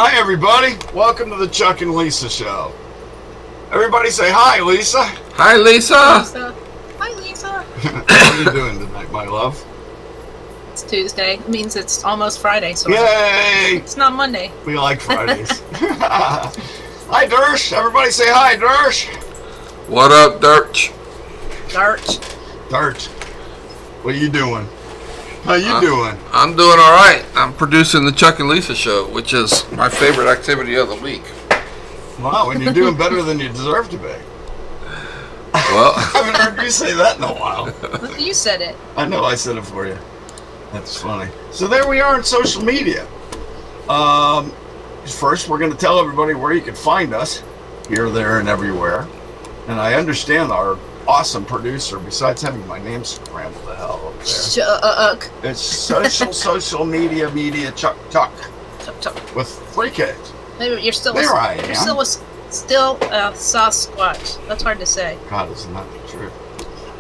Hi, everybody. Welcome to the Chuck and Lisa Show. Everybody say hi, Lisa. Hi, Lisa. Lisa. Hi, Lisa. How are you doing tonight, my love? It's Tuesday. It means it's almost Friday. So Yay! it's not Monday. We like Fridays. Hi, Dersh. Everybody say hi, Dersh. What up, Dirch? Darch. Dersh. What are you doing? How you doing? I'm doing all right. I'm producing the Chuck and Lisa Show, which is my favorite activity of the week. Wow, and you're doing better than you deserve to be. Well, I haven't heard you say that in a while. You said it. I know, I said it for you. That's funny. So there we are on social media. First, we're going to tell everybody where you can find us, here, there, and everywhere. And I understand our awesome producer, besides having my name scrambled the hell up there. Chuck. It's social media Chuck with 3 Ks. Maybe you're still. There I You're am. still a Sasquatch. That's hard to say. God, isn't that the truth?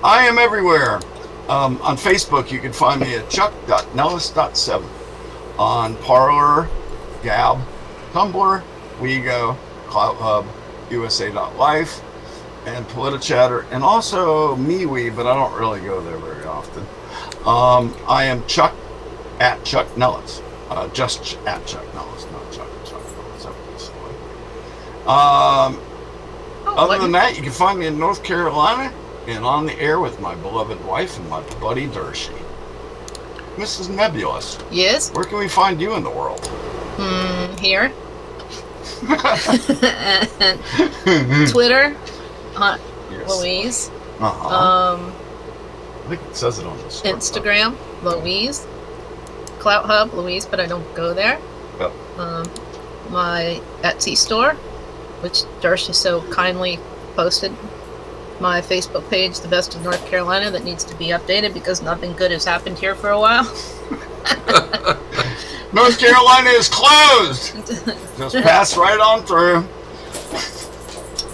I am everywhere. On Facebook, you can find me at chuck.nellis.7. On Parler, Gab, Tumblr, WeGo, CloutHub, USA.life, and PolitiChatter, and also MeWe, but I don't really go there very often. I am Chuck at Chuck Nellis. Just at Chuck Nellis, not Chuck Nellis. Obviously. Other than that, you can find me in North Carolina and on the air with my beloved wife and my buddy Dershie. Mrs. Nebulous, Yes. where can we find you in the world? Here. And Twitter. Yes. Louise. Uh-huh. I think it says it on the script. Instagram. Louise. CloutHub. Louise, but I don't go there. Yep. My Etsy store, which Darcy so kindly posted. My Facebook page, The Best of North Carolina, that needs to be updated because nothing good has happened here for a while. North Carolina is closed. Just pass right on through.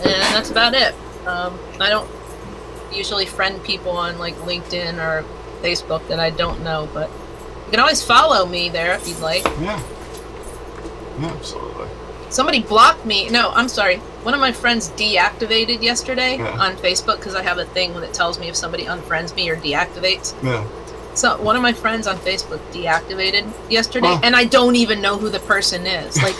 And that's about it. I don't usually friend people on like LinkedIn or Facebook that I don't know, but you can always follow me there if you'd like. Yeah. Yeah, absolutely. Somebody blocked me. No, I'm sorry. One of my friends deactivated yesterday on Facebook because I have a thing that tells me if somebody unfriends me or deactivates. Yeah. So one of my friends on Facebook deactivated yesterday, and I don't even know who the person is. Like,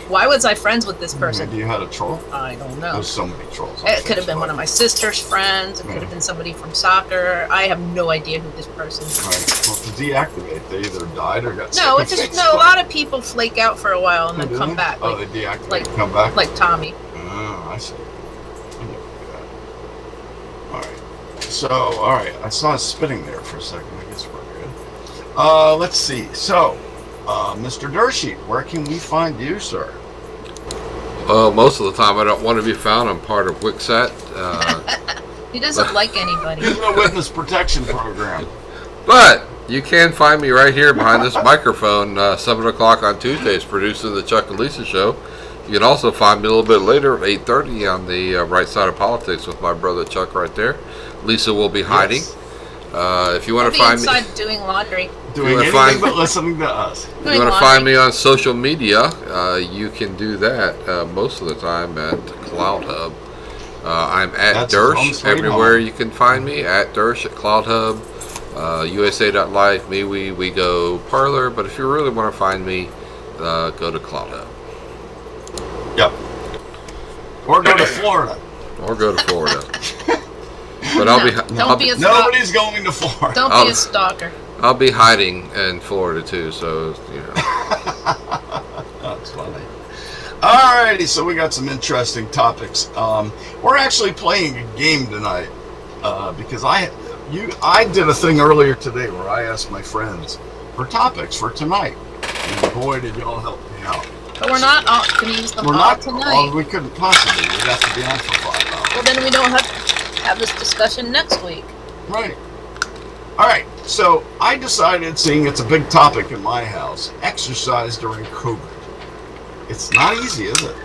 why was I friends with this person? Maybe you had a troll? I don't know. There's so many trolls. on It could have been Facebook. one of my sister's friends. It could have been somebody from soccer. I have no idea who this person is. Right. Well, to deactivate, they either died or got No, sick it's of just Facebook. a lot of people flake out for a while and Oh, then do come they? back. Oh, Like, they deactivate like- and come back? like Tommy. Oh, I see. I never do that. Alright. So, alright. I saw us spitting there for a second. I guess we're good. Let's see. So, Mr. Dershie, where can we find you, sir? most of the time I don't want to be found. I'm part of Wixat. He doesn't like anybody. He's in the Witness Protection Program. But you can find me right here behind this microphone, 7 o'clock on Tuesdays, producing the Chuck and Lisa Show. You can also find me a little bit later at 8:30 on the right side of politics with my brother Chuck right there. Lisa will be hiding. Yes. If you want I'll to be find me, inside doing laundry. Doing wanna anything find- but listening to us. if you want to find me on social media, you can do that most of the time at Cloud Hub. I'm at That's his home Dersh sweet everywhere home. you can find me. At Dersh at Cloud Hub, USA.life, MeWe, We Go, Parlor. But if you really want to find me, go to Cloud Hub Yep. Or go to Florida. or go to Florida. But I'll be Don't be a stalker. Nobody's going to Florida. Don't I'll- be a stalker. I'll be hiding in Florida too. So That's funny. Alrighty, so we got some interesting topics. We're actually playing a game tonight because I did a thing earlier today where I asked my friends for topics for tonight, and boy, did y'all help me out. But we're not going to use them We're all not. tonight. Well, we couldn't possibly. We'd have to be on for 5 hours. Well, then we don't have to have this discussion next week. Right. All right. So I decided, seeing it's a big topic in my house, exercise during COVID. It's not easy, is it?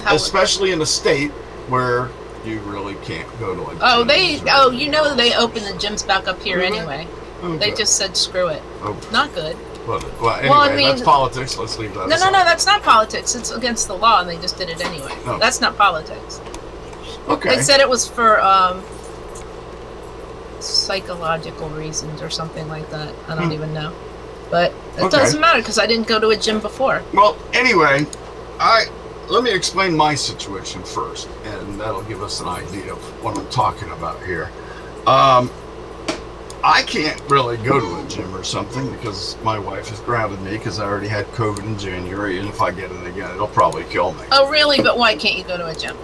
How, Especially in a state where you really can't go to like. oh, gyms or- oh, you know they opened the gyms back up here Mhm. anyway. Okay. They just said screw it. Oh, Not good. well, anyway, Well, I mean- that's politics. Let's leave that. No, aside. that's not politics. It's against the law, and they just did it anyway. Oh. That's not politics. Okay. They said it was for psychological reasons or something like that. I don't even know. But it Okay. doesn't matter because I didn't go to a gym before. Well, anyway, let me explain my situation first, and that'll give us an idea of what I'm talking about here. I can't really go to a gym or something because my wife has grounded me because I already had COVID in January, and if I get it again, it'll probably kill me. Oh, really? But why can't you go to a gym?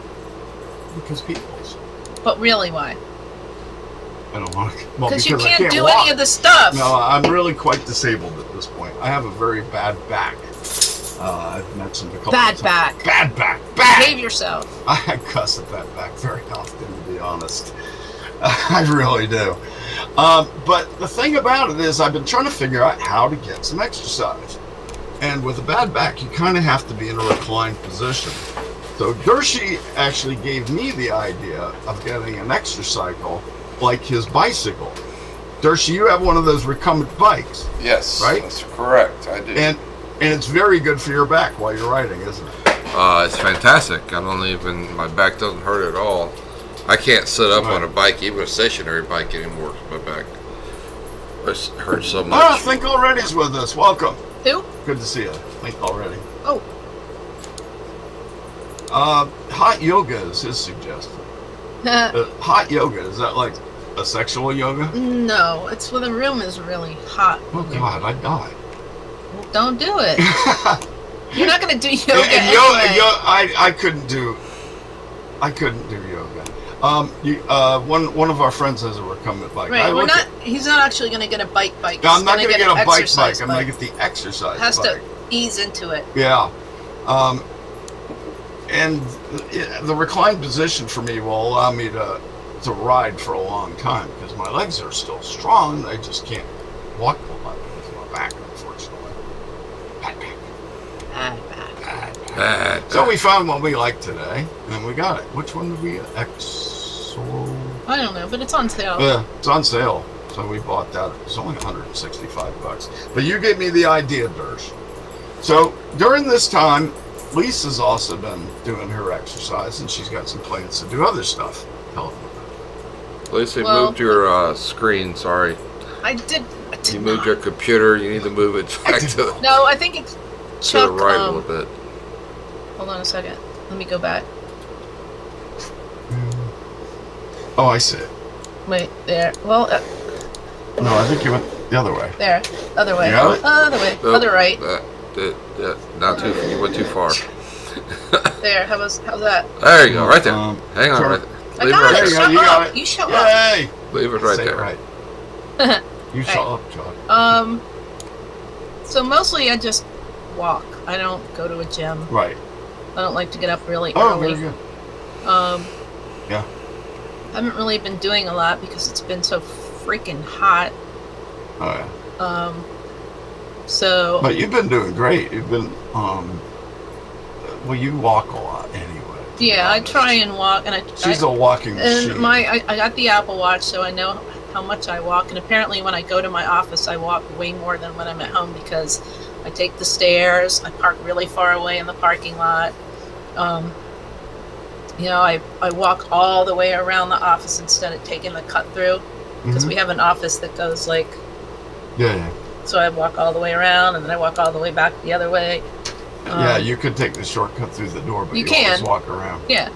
Because people's. But really, why? I don't want to. Well, Because you I can't do walk. any of the stuff. No, I'm really quite disabled at this point. I have a very bad back. I've mentioned a couple Bad of times. back. Bad back. Bad. Behave yourself. I cuss at that back very often, to be honest. I really do. But the thing about it is, I've been trying to figure out how to get some exercise. And with a bad back, you kind of have to be in a reclined position. So Dershie actually gave me the idea of getting an exercycle like his bicycle. Dershie, you have one of those recumbent bikes, yes, Right? that's correct. I do. and it's very good for your back while you're riding, isn't it? It's fantastic. I don't even, my back doesn't hurt at all. I can't sit up Right. on a bike, even a stationary bike anymore. My back hurts so Ah, much. Think Already's with us. Welcome. Who? Good to see you. Think Already. Oh, Hot yoga is his suggestion. Hot yoga, is that like a sexual yoga? no. It's when the room is really hot. Oh God, I'd die. Don't do it. You're not going to do yoga And anyway. I couldn't do yoga. One of our friends has a recumbent bike. Right, I we're looked not. He's not actually going to get a bike. No, I'm not going going to get a bike. exercise I'm going to get the exercise Has bike. to ease into it. Yeah. And the reclined position for me will allow me to ride for a long time because my legs are still strong. I just can't walk a lot with my back, unfortunately. Bad back. Bad. So we found one we liked today, and we got it. Which one did we get? Exo. I don't know, but it's on sale. Yeah, it's on sale. So we bought that. It's only $165. But you gave me the idea, Dersh. So during this time, Lisa's also been doing her exercise, and she's got some plans to do other stuff. Tell them about Lacey Well- moved your screen, sorry. I did You moved your computer, you need to move it back to No, I think it's the Chuck. right a little bit. Hold on a second. Let me go back. it. Oh, I see it. Wait, there. Well, No, I think you went the other way. there. Other way. You got it? Other way. Oh, Other right. Not too. You went too far. There. How's that? There you go, right there. Hang on, turn- right there. I Leave it got right it. There you there. go, Shut you got up. it. You shut up. Yay! Leave it right Say there. Right. You shut up, John. So mostly I just walk. I don't go to a gym. Right. I don't like to get up really Oh, early. very good. I Yeah. haven't really been doing a lot because it's been so freaking hot. Oh, yeah. So But you've been doing great. You've been, well, you walk a lot anyway. Yeah, I try and walk, and She's a walking machine. and I got the Apple Watch, so I know how much I walk. And apparently, when I go to my office, I walk way more than when I'm at home because I take the stairs. I park really far away in the parking lot. I walk all the way around the office instead of taking the cut through because we have an office that goes like. Yeah. So I walk all the way around, and then I walk all the way back the other way. Yeah, you could take the shortcut through the door, but you can always walk around. Yeah.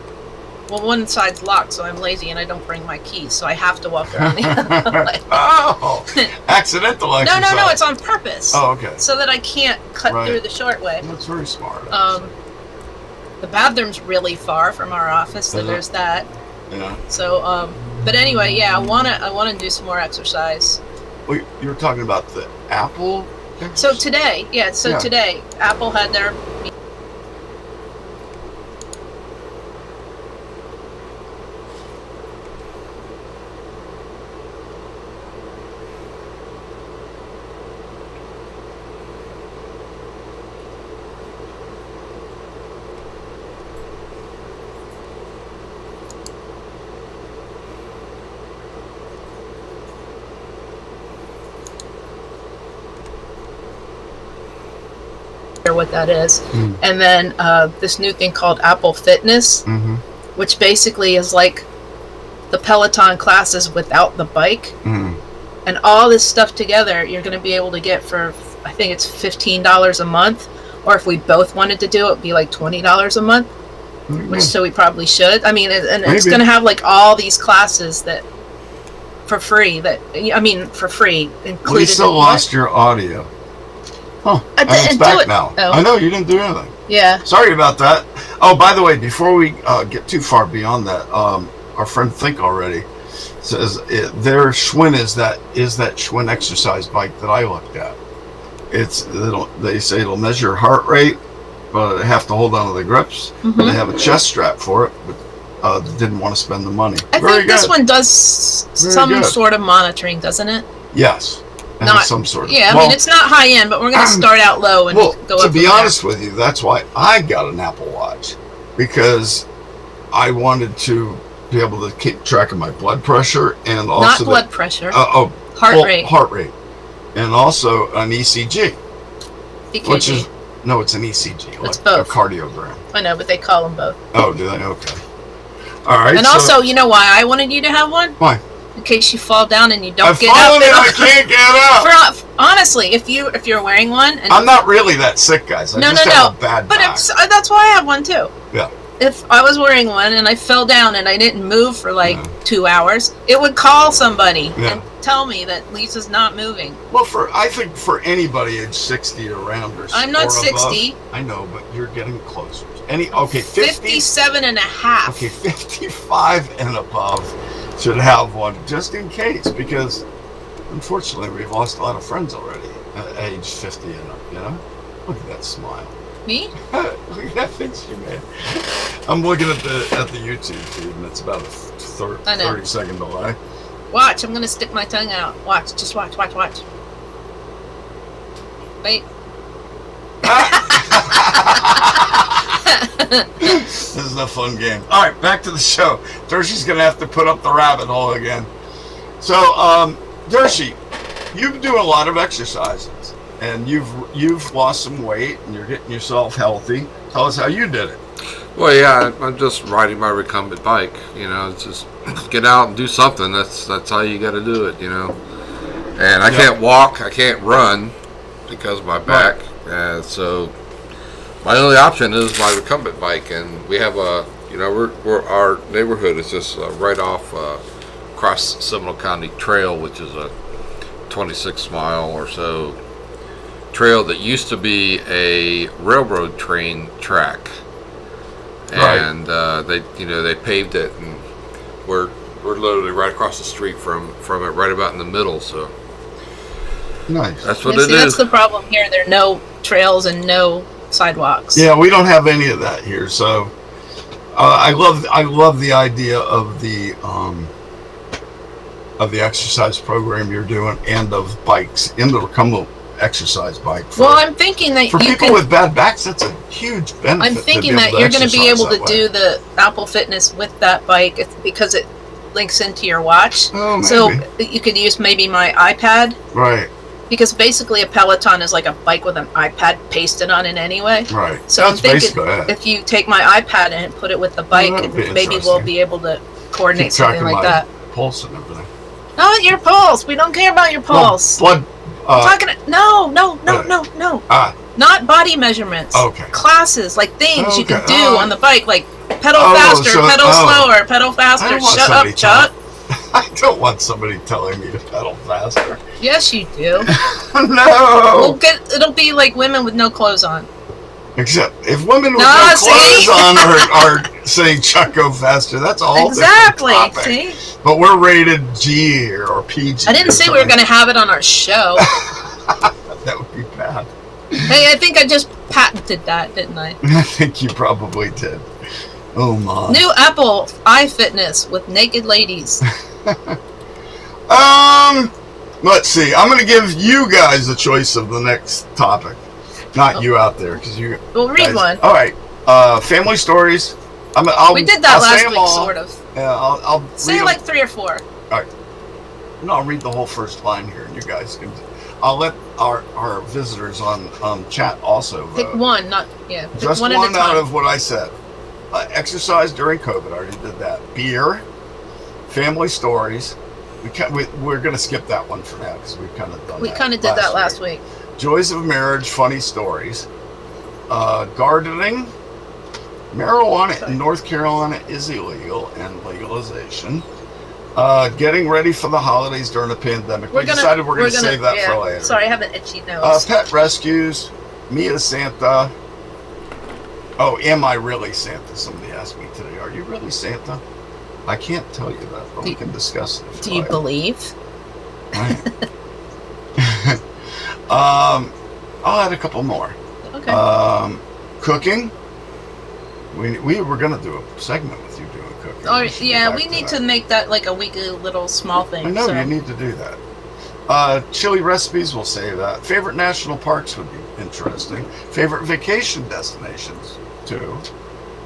Well, one side's locked, so I'm lazy and I don't bring my keys, so I have to walk around the other way. Oh, accidental exercise. No, it's on purpose. Oh, okay. So that I can't cut through the short way. That's very smart. The bathroom's really far from our office, so there's that. Yeah. So, but anyway, yeah, I wanna do some more exercise. Well, you were talking about the Apple. So today, today, Apple had their. What that is, and then this new thing called Apple Fitness, which basically is like the Peloton classes without the bike, and all this stuff together you're going to be able to get for, I think it's $15 a month, or if we both wanted to do it, it'd be like $20 a month, which so we probably should. I mean, and it's going to have like all these classes that for free, included. We still lost your audio. Huh. And it's back now. Oh. I know, you didn't do anything. Yeah. Sorry about that. Oh, by the way, before we get too far beyond that, our friend Think Already says their Schwinn is that Schwinn exercise bike that I looked at. They say it'll measure your heart rate, but they have to hold on to the grips. And they have a chest strap for it, but didn't want to spend the money. I think this one does some sort of monitoring, doesn't it? Yes. Not some sort of. Yeah, I mean, it's not high end, but we're going to start out low and go up. To be honest with you, that's why I got an Apple Watch, because I wanted to be able to keep track of my blood pressure and also blood pressure. Heart rate, and also an ECG, which is it's an ECG, it's like both. A cardiogram. I know, but they call them both. Oh, do they? Okay. All right. And also, you know why I wanted you to have one? Why? In case you fall down and you don't get up. I can't get up. Honestly, if you're wearing one, and I'm not really that sick, guys. I just have a bad back. That's why I have one too. Yeah. If I was wearing one and I fell down and I didn't move for 2 hours, it would call somebody and tell me that Lisa's not moving. Well, I think for anybody age 60 or around I'm not 60. Above, I know, but you're getting closer. 57 and a half. Okay, 55 and above should have one just in case, because unfortunately we've lost a lot of friends already at age 50 and up, Look at that smile. Me? Look at that face you made. I'm looking at the YouTube feed, and it's about a 30-second delay. Watch, I'm going to stick my tongue out. Watch, just watch. Wait. This is a fun game. All right, back to the show. Dershi's going to have to put up the rabbit hole again. So, Dershi, you've been doing a lot of exercises, and you've lost some weight, and you're getting yourself healthy. Tell us how you did it. Well, yeah, I'm just riding my recumbent bike. It's just get out and do something. That's how you got to do it. And I can't walk, I can't run because of my back, and so my only option is my recumbent bike. And we have our neighborhood is just right off across Seminole County Trail, which is a 26-mile or so trail that used to be a railroad train track. And they paved it, and we're literally right across the street from it, right about in the middle. So nice. That's what it is. That's the problem here. There are no trails and no sidewalks. Yeah, we don't have any of that here. So I love the idea of the exercise program you're doing and of bikes in the recumbent exercise bike. Well, I'm thinking that For you people can. with bad backs, that's a huge benefit. I'm thinking that you're going to be able to do the Apple Fitness with that bike because it links into your watch. Oh, maybe. So you could use maybe my iPad. Right. Because basically a Peloton is like a bike with an iPad pasted on it anyway. Right. So that's I'm thinking basically it. if you take my iPad and put it with the bike, that'd be maybe we'll interesting. be able to coordinate Keep track something of like my that. pulse and everything. Not your pulse. We don't care about your pulse. Blood. I'm talking. No. Not body measurements. Okay. Classes, like things you can Okay. do on the bike, like pedal Oh, faster, so- pedal slower, pedal I faster. don't want Shut up, somebody Chuck. I don't want somebody telling me to pedal faster. Yes, you do. No. It'll be like women with no clothes on. Except if women with No, no see? clothes on are saying Chuck go faster, that's a whole Exactly. different topic. See, But we're rated G here or PG. I didn't say we were going to have it on our show. That would be bad. Hey, I think I just patented that, didn't I? I think you probably did. Oh my. New Apple iFitness with naked ladies. Let's see. I'm going to give you guys a choice of the next topic. Not you out there, because you. We'll read guys, one. All right. Family stories. We did that I'll say last them week, all. sort of. Yeah, I'll Say read like them. 3 or 4. No, I'll read the whole first line here, and you guys can. I'll let our visitors on chat also Pick vote. one, not yeah. Pick Just one one, at a time. out of what I said. Exercise during COVID. I already did that. Beer. Family stories. We're going to skip that one for now because we've kind of done We that. kind of did that last week. Joys of marriage. Funny stories. Gardening. Marijuana in North Carolina is illegal and legalization. Getting ready for the holidays during a pandemic. We decided we're going to save that for later. Sorry, I have an itchy nose. Pet rescues. Me as Santa. Oh, am I really Santa? Somebody asked me today. Are you really Santa? I can't tell you that, but we can discuss it. if Do you like. believe? Right. I'll add a couple more. Okay. Cooking. We were going to do a segment with you doing cooking. Oh, should get yeah, back we to need that. to make that like a weekly little small thing. I know so. you need to do that. Chili recipes, we'll save that. Favorite national parks would be interesting. Favorite vacation destinations, too.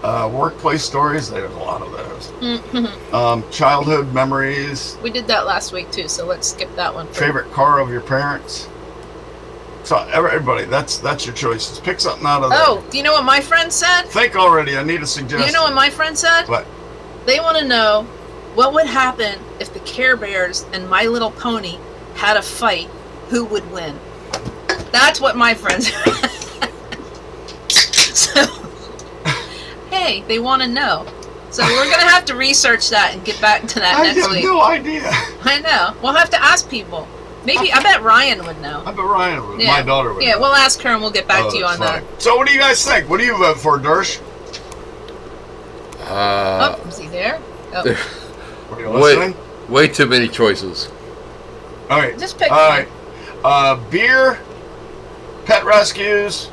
Workplace stories, there's a lot of those. Childhood memories. We did that last week too, so let's skip that one. Favorite car of your parents. So everybody, that's your choices. Pick something out of there. Oh, do you know what my friend said? Think already. I need a suggestion. You know what my friend said? What? They want to know what would happen if the Care Bears and My Little Pony had a fight. Who would win? That's what my friend said. So, hey, they want to know. So we're gonna have to research that and get back to that I next have week. no idea. I know. We'll have to ask people. Maybe I bet Ryan would know. I bet Ryan would. Yeah. My daughter would. Yeah, know. we'll ask her and we'll get back to you on that's that. fine. So what do you guys think? What do you vote for, Dersh? Oh, is he there? Oh, Are you listening? way too many choices. All right. just pick All one. right. Beer, pet rescues,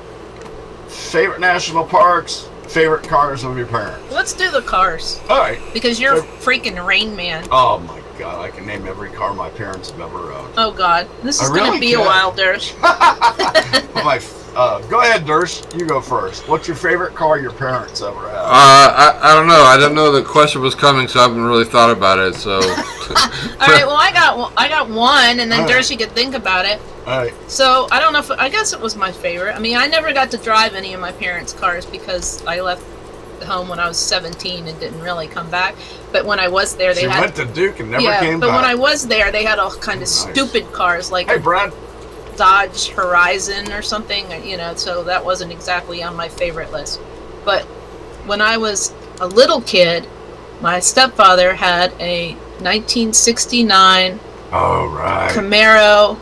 favorite national parks, favorite cars of your parents. Let's do the cars All right. because you're So- freaking Rain Man. Oh my God, I can name every car my parents have ever owned. Oh God, this is I gonna really be a can. while, Dersh. Go ahead, Dersh. You go first. What's your favorite car your parents ever had? I don't know. I didn't know the question was coming, so I haven't really thought about it. So, All right, well I got one, and then All right. Dersh, you could think about it. All right. So I don't know I guess it was my favorite. I mean, I never got to drive any of my parents' cars because I left the home when I was 17 and didn't really come back. But when I was there, they She had went to Duke and never yeah. came But back. when I was there, they had all kind of Nice. stupid cars like Hey, Brad. Dodge Horizon or something, you know, so that wasn't exactly on my favorite list. But when I was a little kid, my stepfather had a 1969 All right. Camaro,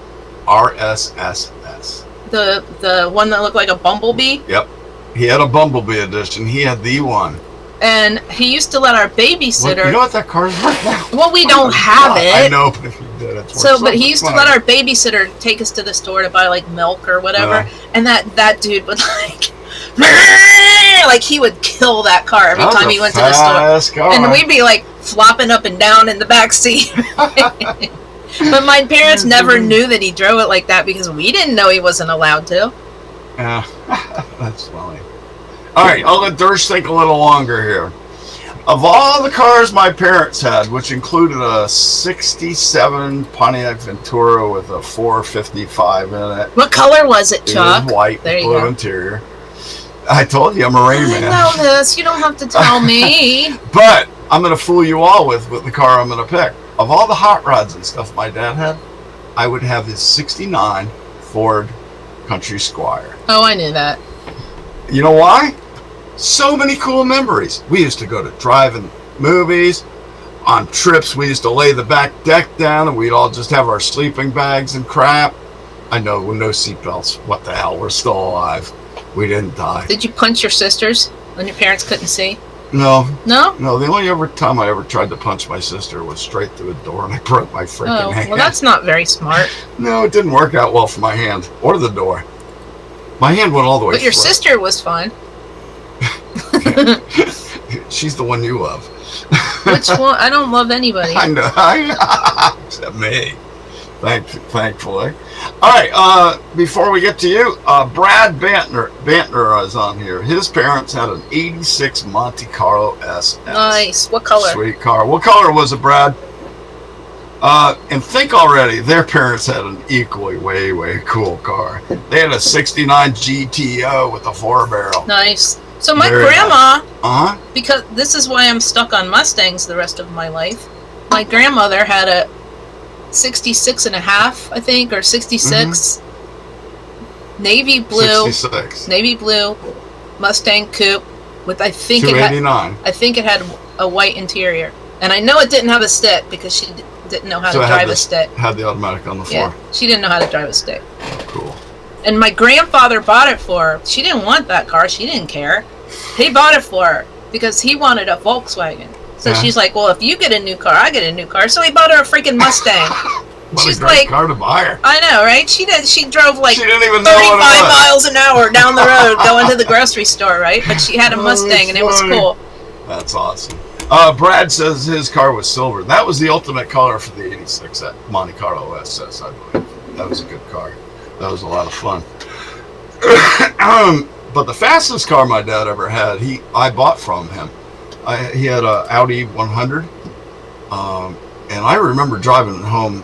RSSS. the one that looked like a bumblebee, Yep. He had a Bumblebee edition. He had the one. and he used to let our babysitter. You know what that car's worth now? Well, we don't have it. I know, but if you did, it's worth So, but he so used to much let money. our babysitter take us to the store to buy like milk or whatever, and that dude would like he would kill that car every That was time a he went to the store. fast car. And we'd be like flopping up and down in the back seat. But my parents never knew that he drove it like that because we didn't know he wasn't allowed to. Yeah, that's funny. All right, I'll let Dersh think a little longer here. Of all the cars my parents had, which included a 67 Pontiac Ventura with a 455 in it. What color was it, It Chuck? was white, There you blue go. interior. I told you I'm a Rain I Man. know this. You don't have to tell me. But I'm going to fool you all with the car I'm going to pick. Of all the hot rods and stuff my dad had, I would have his 69 Ford Country Squire. Oh, I knew that. You know why? So many cool memories. We used to go to drive-in movies. On trips, we used to lay the back deck down and we'd all just have our sleeping bags and crap. I know, with no seatbelts. What the hell? We're still alive. We didn't die. Did you punch your sisters when your parents couldn't see? No. No? No, the only time I ever tried to punch my sister was straight through the door and I broke my freaking Oh, hand. well, that's not very smart. No, it didn't work out well for my hand or the door. My hand went all the way But your through. sister was fine. She's the one you love. Which one? I don't love anybody. I know. Except me. Thankfully. All right. Before we get to you, Brad Bantner is on here. His parents had an '86 Monte Carlo SS. Nice. What color? Sweet car. What color was it, Brad? And think already, their parents had an equally way cool car. They had a '69 GTO with a 4-barrel. Nice. So my Very grandma, Uh huh. because this is why I'm stuck on Mustangs the rest of my life. My grandmother had a 66 and a half, I think, or 66 navy blue 66. navy blue Mustang coupe with I think it had a white interior, and I know it didn't have a stick because she didn't know how So to it had drive the- a stick. Had the automatic on the Yeah, floor. she didn't know how to drive a stick. Cool. And my grandfather bought it for her. She didn't want that car. She didn't care. He bought it for her because he wanted a Volkswagen. So Yeah. she's like, well, if you get a new car, I get a new car. So he bought her a freaking Mustang. What She's a great like- car to buy her. I know, right? She drove like She didn't even know 35 what it was. miles an hour down the road going to the grocery store, right? But she had a Oh, Mustang and it was funny. cool. That's awesome. Brad says his car was silver. That was the ultimate color for the '86 at Monte Carlo SS, I believe. That was a good car. That was a lot of fun. But the fastest car my dad ever had, I bought from him. He had a Audi 100, and I remember driving home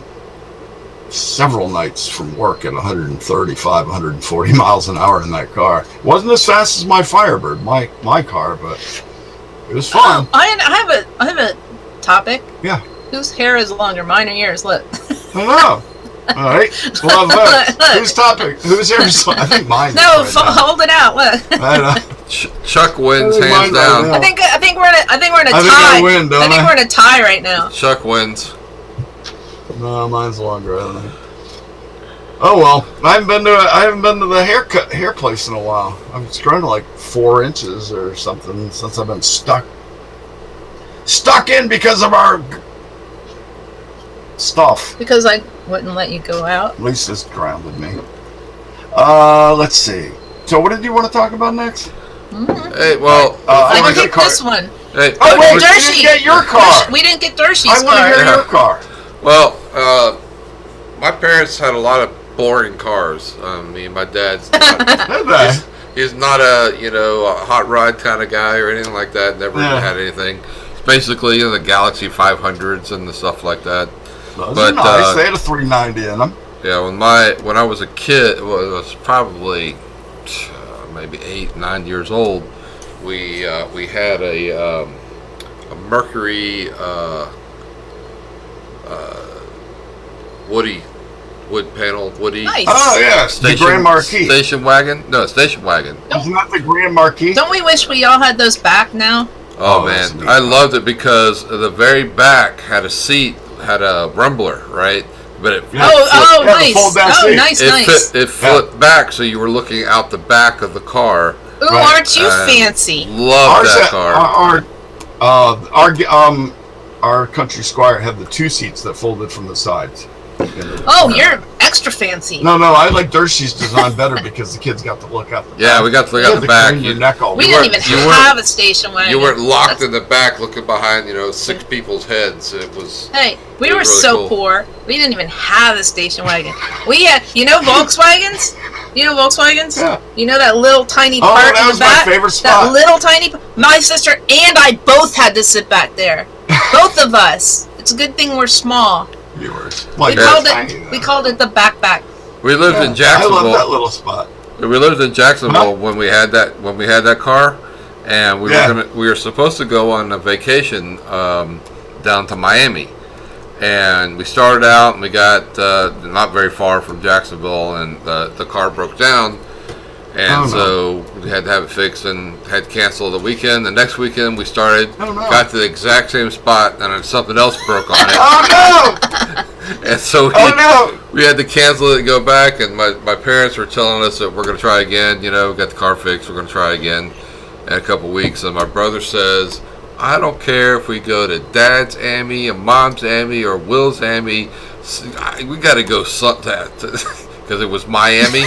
several nights from work at 135, 140 miles an hour in that car. It wasn't as fast as my Firebird, my car, but it was fun. Oh, I have a topic. Yeah. Whose hair is longer, mine or yours? Look. I know. All right. Love that. Look. Whose topic? Who's yours? I think mine. No, is right now. hold it out. Look. I know. Chuck wins Oh, hands mine down. right now. I think we're in a I think tie. I win, don't I think I? we're in a tie right now. Chuck wins. No, mine's longer. I don't think. Oh well, I haven't been to the hair place in a while. It's grown to like 4 inches or something since I've been stuck in because of our stuff. Because I wouldn't let you go out. At least it's grounded me. Let's see. So what did you want to talk about next? Hey, well, I I wanna can get pick this one. hey, Oh wait, you Dershey. didn't get your car. We didn't get Dershey's I want to car. hear Yeah. your car. well, my parents had a lot of boring cars. I mean, my dad's not, Did they? he's not a a hot rod kind of guy or anything like that. Never Yeah. had anything. It's basically the Galaxy 500s and the stuff like that. Those But, are nice. They had a 390 in them. Yeah, when I was a kid, well, it was probably maybe 8, 9 years old. We had a Mercury wood panel Woody Nice. Oh yes, the Grand Marquis. station wagon. No, station wagon. Isn't that the Grand Marquis? Don't we wish we all had those back now? Oh, Oh, that's man, neat. I loved it because the very back had a seat, had a rumbler, right? But it Yeah. Oh, Yeah, the nice. fold-down Oh, seat. nice, it nice. flipped back, so you were looking out the back of the car. Ooh, Right. aren't you And fancy? Loved that car. Our Country Squire had the 2 seats that folded from the sides. Oh, you're extra fancy. No, I like Dershey's design better because the kids got to look up. Yeah, we got to look out the back. Your neck all We day. didn't even you weren't- have a station wagon. You weren't locked That's- in the back looking behind, 6 people's heads. It was. Hey, we It were was really so cool. poor. We didn't even have a station wagon. We had, Volkswagens? Yeah. You know that little tiny Oh, part that in was the my back? favorite That spot. little tiny. My sister and I both had to sit back there. Both of us. It's a good thing we're small. Viewers. We called it the backpack. We lived in I Jacksonville. love that little spot. We lived in Jacksonville when we had that car, and we were supposed to go on a vacation down to Miami, and we started out and we got not very far from Jacksonville, and the car broke down, and so we had to have it fixed and had to cancel the weekend. The next weekend we started, got to the exact same spot, and then something else broke on it. Oh no! And so we had to cancel it and go back, and my parents were telling us that we're going to try again, we got the car fixed, we're going to try again in a couple weeks, and my brother says, I don't care if we go to Dad's Ammy, and Mom's Ammy, or Will's Ammy, we got to go because it was Miami,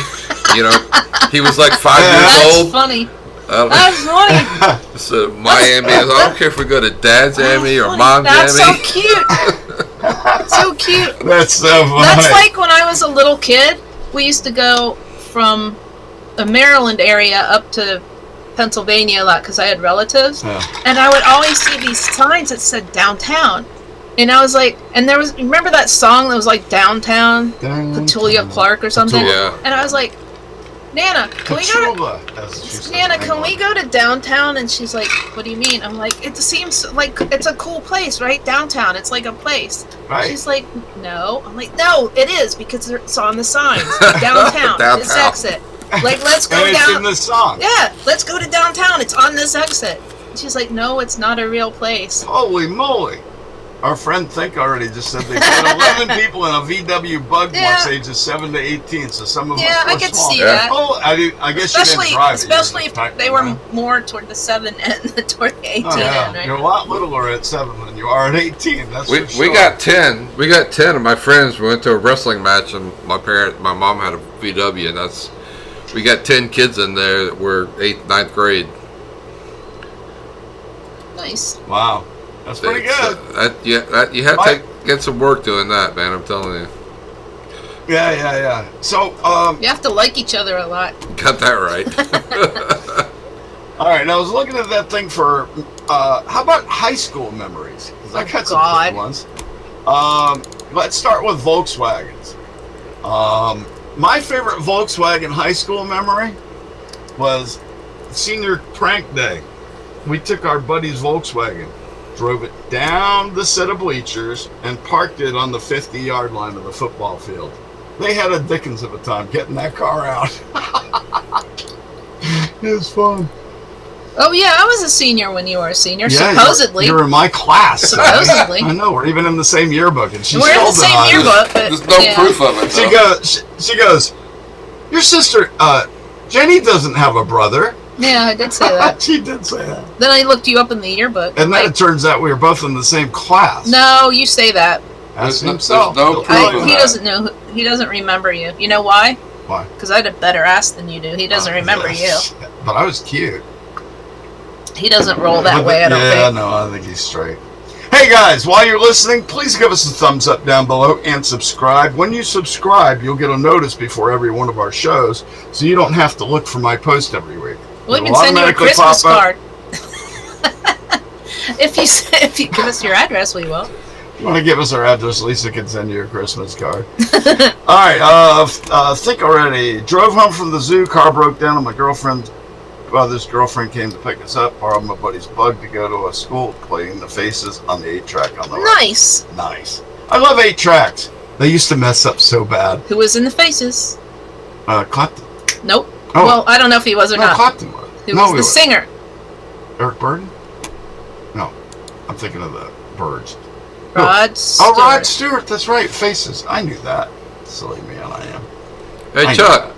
he was like 5 years That's old. funny. That's funny. So Miami, I don't care if we go to Dad's Ammy or Mom's That's Ammy. so cute. So cute. That's so funny. That's like when I was a little kid. We used to go from the Maryland area up to Pennsylvania a lot because I had relatives, and I would always see these signs that said downtown, and I was like, and there was, remember that song that was like downtown, Petulia Clark or something, Yeah. and I was like, Nana, can we go to Nana, can we go to downtown? And she's like, what do you mean? I'm like, it seems like it's a cool place, right? Downtown, it's like a place. Right. She's like, no. I'm like, no, it is because it's on the signs. Downtown, this Downtown. exit. Like, let's go And it's down. in the song. Yeah, let's go to downtown. It's on this exit. And she's like, no, it's not a real place. Holy moly! Our friend Think already just said they put 11 people in a VW Bug Yeah. ages 7 to 18, so some of us Yeah, were I could small. see that. Oh, I guess you Especially, didn't drive it. especially You if were they were right? more toward the 7 and toward the 18 Oh, yeah. end, right? You're a lot littler at 7 than you are at 18. That's We for sure. got 10. We got 10 of my friends. We went to a wrestling match, and my mom had a VW, and we got 10 kids in there that were 8th, 9th grade. Nice. Wow, that's pretty good. You have to get some work doing that, man. I'm telling you. Yeah. So, You have to like each other a lot. Got that right. all right. Now I was looking at that thing for. How about high school memories? 'Cause I got some God. good ones. Let's start with Volkswagens. My favorite Volkswagen high school memory was senior prank day. We took our buddy's Volkswagen, drove it down the set of bleachers, and parked it on the 50-yard line of the football field. They had a dickens of a time getting that car out. It was fun. Oh, yeah, I was a senior when you were a senior, Yeah, supposedly. You're in my class. Supposedly. I know, we're even in the same yearbook, and she We're in the still same does. yearbook, but There's no yeah. proof of it. She though. goes, your sister, Jenny doesn't have a brother. Yeah, I did say that. She did say that. Then I looked you up in the yearbook. And then Like, it turns out we were both in the same class. no, you say that. That's There's no- himself. there's no He'll proof tell of you He that. doesn't know. He doesn't remember you. You know why? Why? Because I had a better ass than you do. He doesn't remember you. But I was cute. He doesn't roll that way, I don't Yeah, think. no, I think he's straight. Hey guys, while you're listening, please give us a thumbs up down below and subscribe. When you subscribe, you'll get a notice before every one of our shows, so you don't have to look for my post every week. We'll It'll even send you a automatically Christmas pop up. card. If you give us your address, we will. If you want to give us our address, Lisa can send you a Christmas card. All right, think already. Drove home from the zoo, car broke down, and my brother's girlfriend came to pick us up, borrowed my buddy's Bug to go to a school, playing the faces on the 8-track on the right. Nice. Nice. I love 8-tracks. They used to mess up so bad. Who was in the faces? Clapton. Nope. Oh. Well, I don't know if he was or No, not. Clapton was. Who No, was he the was. singer? Eric Burden? No. I'm thinking of the Birds. Rod Oh, Stewart. Rod Stewart. That's right. Faces. I knew that. Silly man I am. Hey, I Chuck.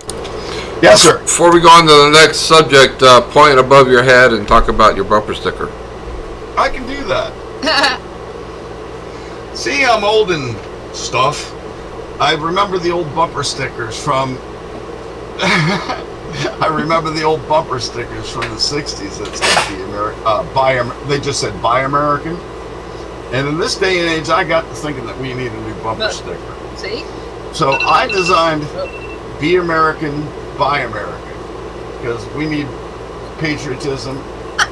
Yes, sir. Before we go on to the next subject, point above your head and talk about your bumper sticker. I can do that. See, I'm old and stuff. I remember the old bumper stickers from. I remember the old bumper stickers from the '60s that said they just said "Buy American." And in this day and age, I got to thinking that we need a new bumper sticker. See? So I designed "Be American, Buy American," because we need patriotism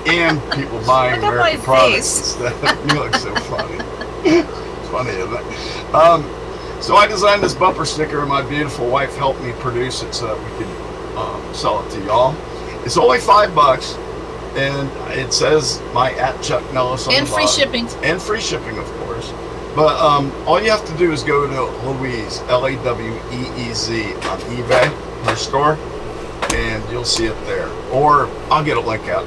and people buying Look at my American products face. instead. You look so funny. It's funny, isn't it? So I designed this bumper sticker, and my beautiful wife helped me produce it so that we could sell it to y'all. It's only $5, and it says my @Chuck Nellis on And the free bottom. shipping. And free shipping, of course. But all you have to do is go to Louise, Laweez, on eBay, her store, and you'll see it there. Or I'll get a link out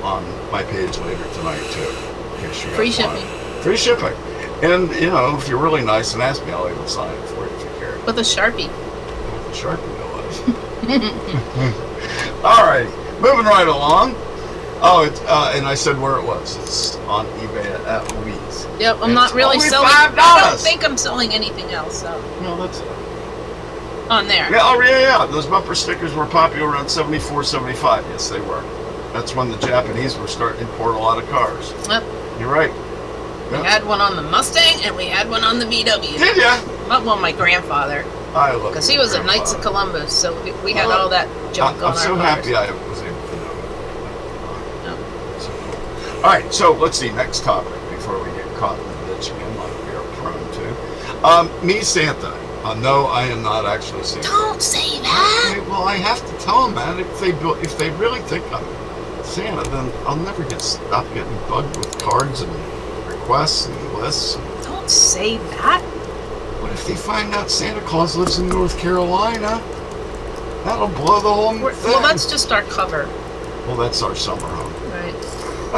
on my page later tonight too. In case you Free guys want shipping. it. Free shipping. And you know, if you're really nice and ask me, I'll even sign it for you if you care. With a Sharpie. With the Sharpie, no less. All right, moving right along. Oh, it's and I said where it was. It's on eBay at Louise. Yep, I'm It's not really only selling. $5. I don't think I'm selling anything else No, that's it. on there. Yeah, oh yeah. Those bumper stickers were popular around 74, 75. Yes, they were. That's when the Japanese were starting to import a lot of cars. Yep. You're right. We Yep. had one on the Mustang and we had one on the VW. Did ya? Well, my grandfather, I love because your he was a grandfather. Knights of Columbus, so we had Well, all that junk on I'm our so cars. happy I was able to know Yep. it. So cool. All right, so let's see. Next topic before we get caught in the ditch again, like we are prone to. Me, Santa. No, I am not actually Santa. Don't say that. Okay, well, I have to tell them, man. If they really think I'm Santa, then I'll never stop getting bugged with cards and requests and lists. Don't say that. What if they find out Santa Claus lives in North Carolina? That'll blow the whole thing. Well, that's just our cover, Well, that's our summer home. right?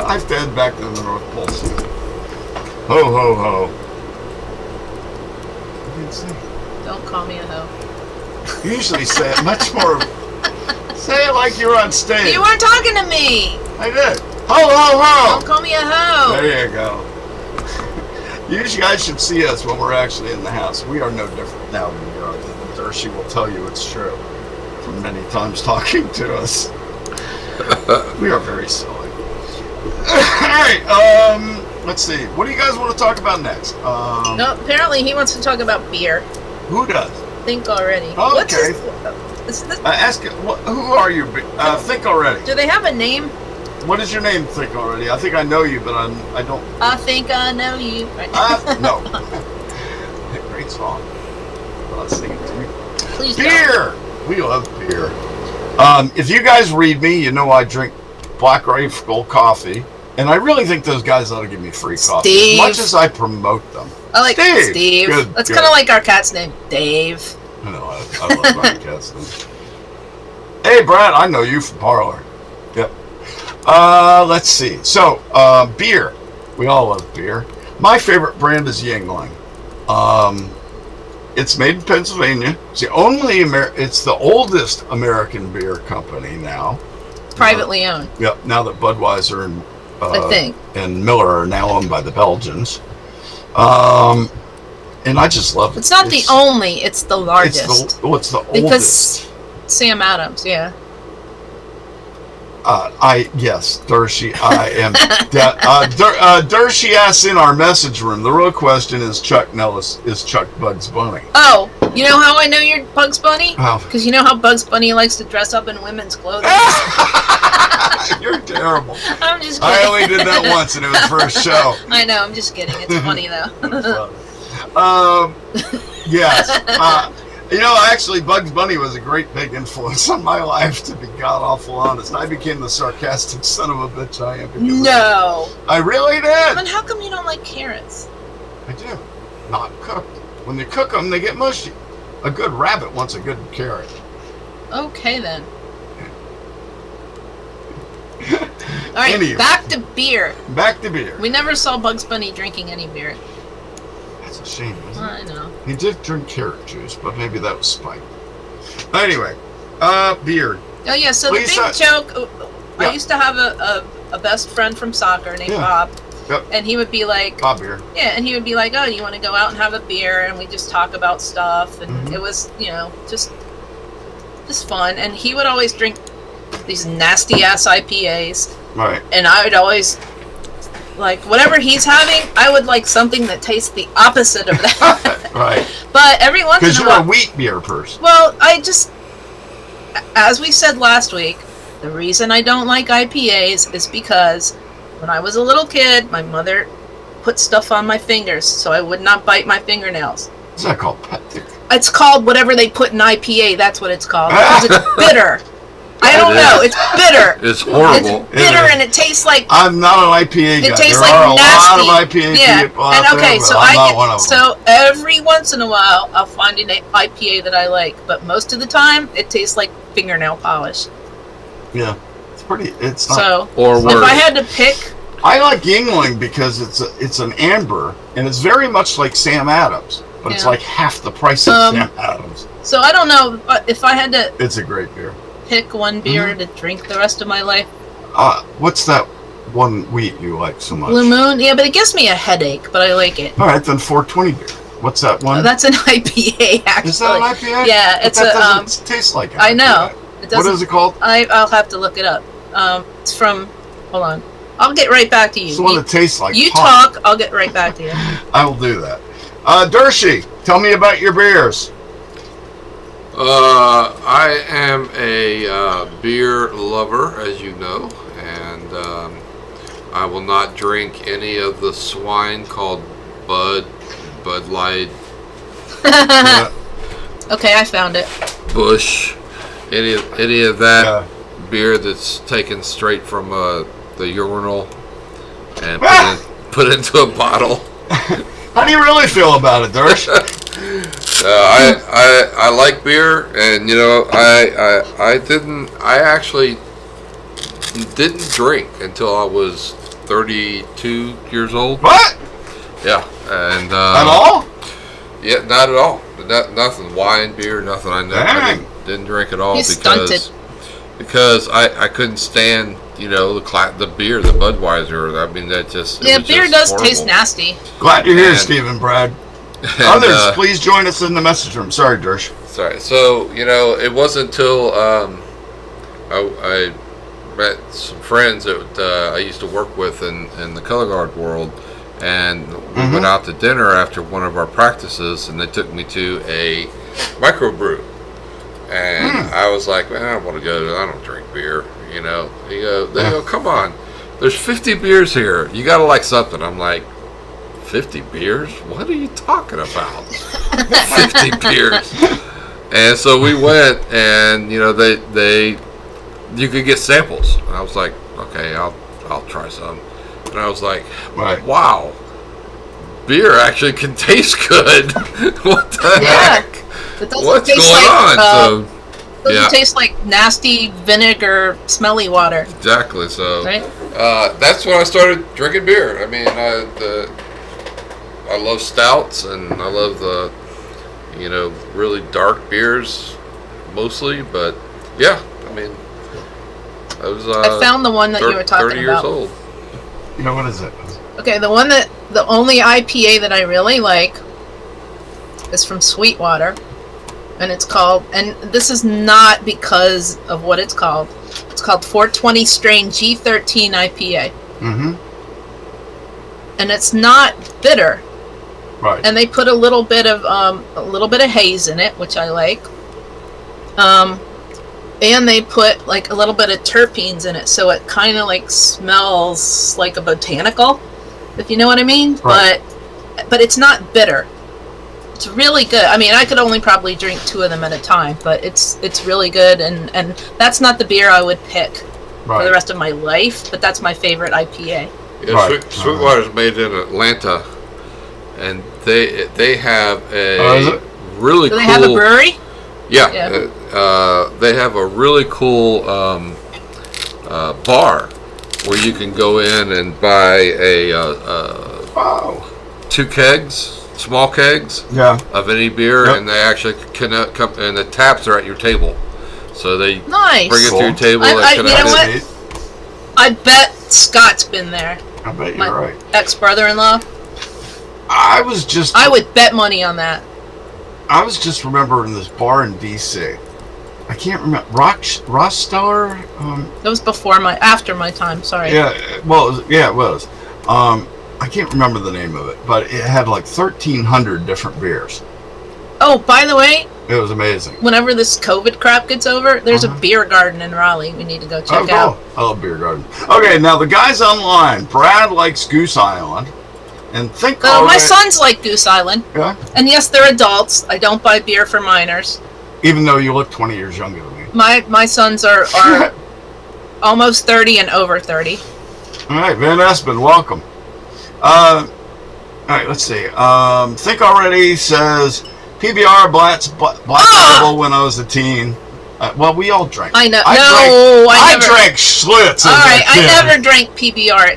I have to head back to the North Pole soon. Ho, ho, ho. What did you say? Don't call me a hoe. You usually say it much more. Say it like you're on stage. You weren't talking to me. I did. Ho, ho, ho. Don't call me a hoe. There you go. You guys should see us when we're actually in the house. We are no different now than we are. Dershie will tell you it's true from many times talking to us. We are very silly. Alright, let's see. What do you guys want to talk about next? No, apparently he wants to talk about beer. Who does? Think already. Oh, What's okay. is this, Ask it. Who are you? Think already. do they have a name? What is your name? Think already. I think I know you, but I don't. I think I know you. Right. No. Great song. I'll sing it to you. Please don't. Beer! We love beer. If you guys read me, you know I drink Black Rifle coffee. And I really think those guys ought to give me free coffee. Steve. As much as I promote them. I like Steve. Good, That's good. kind of like our cat's name, Dave. I know, I love my cats. Hey, Brad, I know you from Parlor. Yep. Let's see. So, beer. We all love beer. My favorite brand is Yingling. It's made in Pennsylvania. It's the it's the oldest American beer company now. Privately owned, Yep. Now that Budweiser and I think. and Miller are now owned by the Belgians. And I just love it. It's not the only, it's the largest. It's the oldest. Because Sam Adams, yeah. Dershie, I am. Dershie asks in our message room. The real question is Chuck Nellis is Chuck Bugs Bunny. Oh, you know how I know you're Bugs Bunny? Wow. Because you know how Bugs Bunny likes to dress up in women's clothing? You're terrible. I'm just kidding. I only did that once, and it was for a show. I know, I'm just kidding. It's funny though. Yes. Actually, Bugs Bunny was a great big influence on my life, to be god awful honest. I became the sarcastic son of a bitch I am. because of No. it. I really did. Then how come you don't like carrots? I do. Not cooked. When you cook them, they get mushy. A good rabbit wants a good carrot. Okay then. Alright, Anywho. back to beer. Back to beer. We never saw Bugs Bunny drinking any beer. That's a shame, isn't it? I know. He did drink carrot juice, but maybe that was spite. Anyway, beer. Oh yeah, so Lisa- the big joke, Yeah. I used to have a best friend from soccer named Yeah. Bob, Yep. And he would be like, Bob beer. yeah, and he would be like, oh, you want to go out and have a beer? And we just talk about stuff. And Mhm. it was, just fun. And he would always drink these nasty ass IPAs. Right. And I would always, like, whatever he's having, I would like something that tastes the opposite of that. Right. But every once Because in a you're a while. wheat beer person. Well, as we said last week, the reason I don't like IPAs is because when I was a little kid, my mother put stuff on my fingers so I would not bite my fingernails. What's that called? Peptic. It's called whatever they put in IPA, that's what it's called. Because it's bitter. I don't It know, is. it's bitter. It's horrible. It's bitter and it tastes like I'm not an IPA guy. it tastes there like are nasty. a lot of IPA Yeah, people out and there, okay, but so I'm not one of them. so every once in a while I'll find an IPA that I like, but most of the time it tastes like fingernail polish. Yeah, it's not. So Or if worse. I had to pick, I like Yingling because it's an amber and it's very much like Sam Adams, but it's Yeah. like half the price of Sam Adams. so I don't know if I had to It's a great beer. pick one beer Mm-hmm. to drink the rest of my life. What's that one wheat you like so much? Blue Moon, yeah, but it gives me a headache, but I like it. All right, then 420 beer. What's that one? That's an IPA, actually. Is that an IPA? Yeah, But it's that a. doesn't taste like an I know. IPA. It What doesn't. is it called? I'll have to look it up. It's from. Hold on. I'll get right back to you. It's the one that tastes like You pop. talk. I'll get right back to you. I will do that. Dershie, tell me about your beers. I am a beer lover, as you know, and I will not drink any of the swine called Bud Light, Yeah, Okay, I found it. Bush, any of that yeah. beer that's taken straight from the urinal and put into a bottle. How do you really feel about it, Dersh? I like beer, and I actually didn't drink until I was 32 years old. What? Yeah, and At all? Yeah, not at all. Nothing. Wine, beer, nothing. I Dang. didn't drink at all He's stunted. because I couldn't stand the beer, the Budweiser. I mean that just Yeah, was beer just does horrible. taste nasty. Glad you're here, And- Stephen Brad. And, Others, please join us in the message room. Sorry, Dersh. Sorry. So it wasn't until I met some friends that I used to work with in the color guard world, and we went out to dinner after one of our practices, and they took me to a microbrew, and I was like, man, I don't want to go. I don't drink beer. They go, come on. There's 50 beers here. You gotta like something. I'm like, 50 beers? What are you talking about? 50 beers. And so we went, and you could get samples. And I was like, okay, I'll try some. And I was like, Right. wow, beer actually can taste good. What the Yeah. heck? It doesn't What's taste going like, on? doesn't yeah. taste like nasty vinegar, smelly water, Exactly. So right? that's when I started drinking beer. I mean, I love stouts, and I love the really dark beers mostly. But yeah, I mean, I was I found the one that you were talking 30 years about. old. What is it? Okay, the only IPA that I really like is from Sweetwater, and it's called, and this is not because of what it's called 420 strain G13 IPA, Mm-hmm. and it's not bitter, Right. and they put a little bit of haze in it, which I like, and they put like a little bit of terpenes in it, so it kind of like smells like a botanical, if you know what I mean. Right. But it's not bitter. It's really good. I mean, I could only probably drink 2 of them at a time, but it's really good, and that's not the beer I would pick for the Right. rest of my life, but that's my favorite IPA. Yeah, Right. Sweetwater's made in Atlanta, and they have is a it? really Do cool. they have a brewery? Yeah, Yeah. they have a really cool bar where you can go in and buy Wow. 2 kegs, small kegs Yeah. of any beer, Yep. and they actually come, and the taps are at your table, so they Nice. bring it to your Cool. table. I- and you know connect what? it. Neat. I bet Scott's been there. I bet My- you're right. Ex-brother-in-law. I was just I would bet money on that. remembering this bar in DC. I can't remember. Rockstar? That was after my time. Sorry. Yeah, it was. I can't remember the name of it, but it had like 1,300 different beers. Oh, by the way, It was amazing. whenever this COVID crap gets over, there's a beer garden in Raleigh we need to go check out. I love Beer Garden. Okay, now the guys online. Brad likes Goose Island, and think. My sons like Goose Island, Yeah. and yes, they're adults. I don't buy beer for minors. Even though you look 20 years younger than me. My sons are almost 30 and over 30. All right, Van Espen, welcome. All right, let's see. Think Already says PBR Black Label when I was a teen. Well, we all drank. I know. I never. drank Schlitz. All right, I never drank PBR.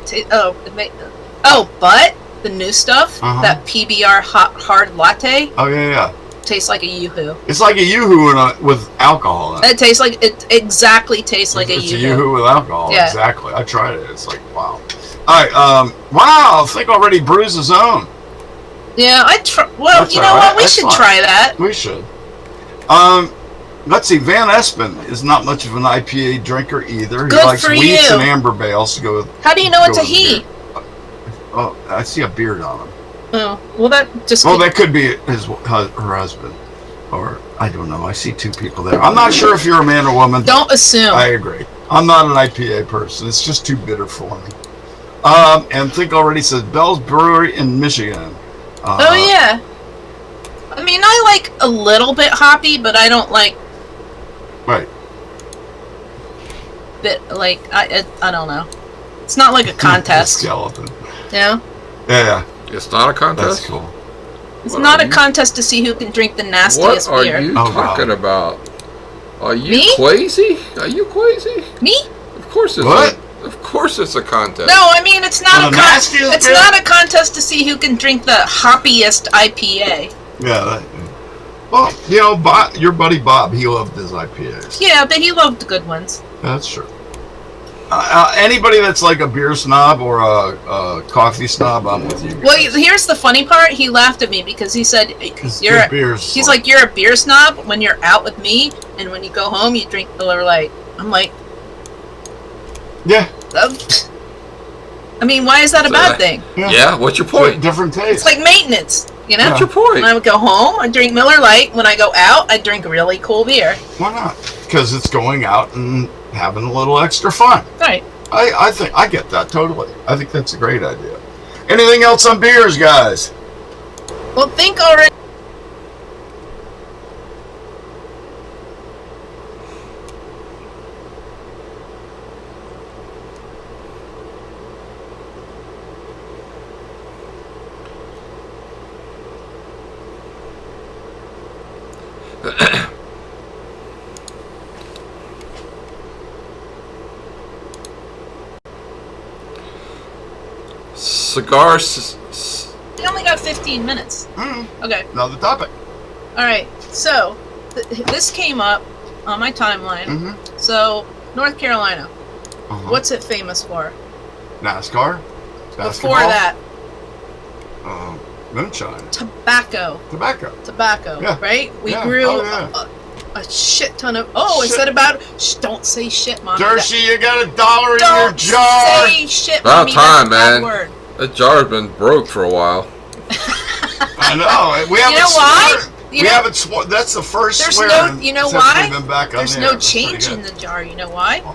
But the new stuff, that PBR hard latte, Oh yeah. tastes like a Yoo-hoo. It's like a Yoo-hoo with alcohol in it. It tastes like exactly tastes like a It's a Yoo-hoo. Yoo-hoo with alcohol. Yeah. Exactly. I tried it. It's like wow. All right. Wow. Think Already brews his own. Yeah, well, That's you know all right. what? We That's should fine. try that. We should. Let's see. Van Espen is not much of an IPA drinker either. Good he likes for wheats you. and amber bales to go with. How do you know it's a go with he? beer. Oh, I see a beard on him. Oh, well, that just. Well, that could be her husband, or I don't know. I see two people there. I'm not sure if you're a man or woman. Don't assume. I agree. I'm not an IPA person. It's just too bitter for me. And Think Already says Bell's Brewery in Michigan. Oh yeah. I mean, I like a little bit hoppy, but I don't like Right. I don't know. It's not like a contest. Skeleton. Yeah. Yeah. It's not a contest. That's cool. It's What not are a you- contest to see who can drink the What nastiest are beer. you Oh, talking wow. about? Are you Me? crazy? Are you crazy? Me? Of course it's What? Of course it's a contest. No, I mean it's not The a nastiest it's beer? not a contest to see who can drink the hoppiest IPA. Yeah. Well, you know, your buddy Bob, he loved his IPAs. Yeah, but he loved the good ones. That's true. Anybody that's like a beer snob or a coffee snob, I'm with you. Well, here's the funny part. He laughed at me because he said, Good beers. he's like, you're a beer snob when you're out with me, and when you go home, you drink Miller Lite. I'm like, yeah. I mean, why is that a bad thing? Yeah, what's your point? Different taste. It's like maintenance, you know? What's your point? When I would go home, I drink Miller Lite. When I go out, I drink really cool beer. Why not? Because it's going out and having a little extra fun. Right. I think I get that totally. I think that's a great idea. Anything else on beers, guys? Well, think already. Cigars. We only got 15 minutes. Okay. Another topic. All right. So this came up on my timeline. Mm-hmm. So North Carolina, Uh-huh. what's it famous for? NASCAR? Before Basketball? that, Moonshine. tobacco. Tobacco. Yeah. Right? We Yeah. grew Oh, yeah. a shit ton of. Oh, Shit. is that about? Shh, don't say shit, mommy. Dershie, you got $1 in your Don't jar. say shit, About mommy. time, That's a bad man. word. That jar's been broke for a while. I know. We haven't know why? sworn. You We know- haven't sworn. That's the first There's swearing. no- you know since why? we've been back on There's the no air. That's pretty change in good. the jar. You know why? Why?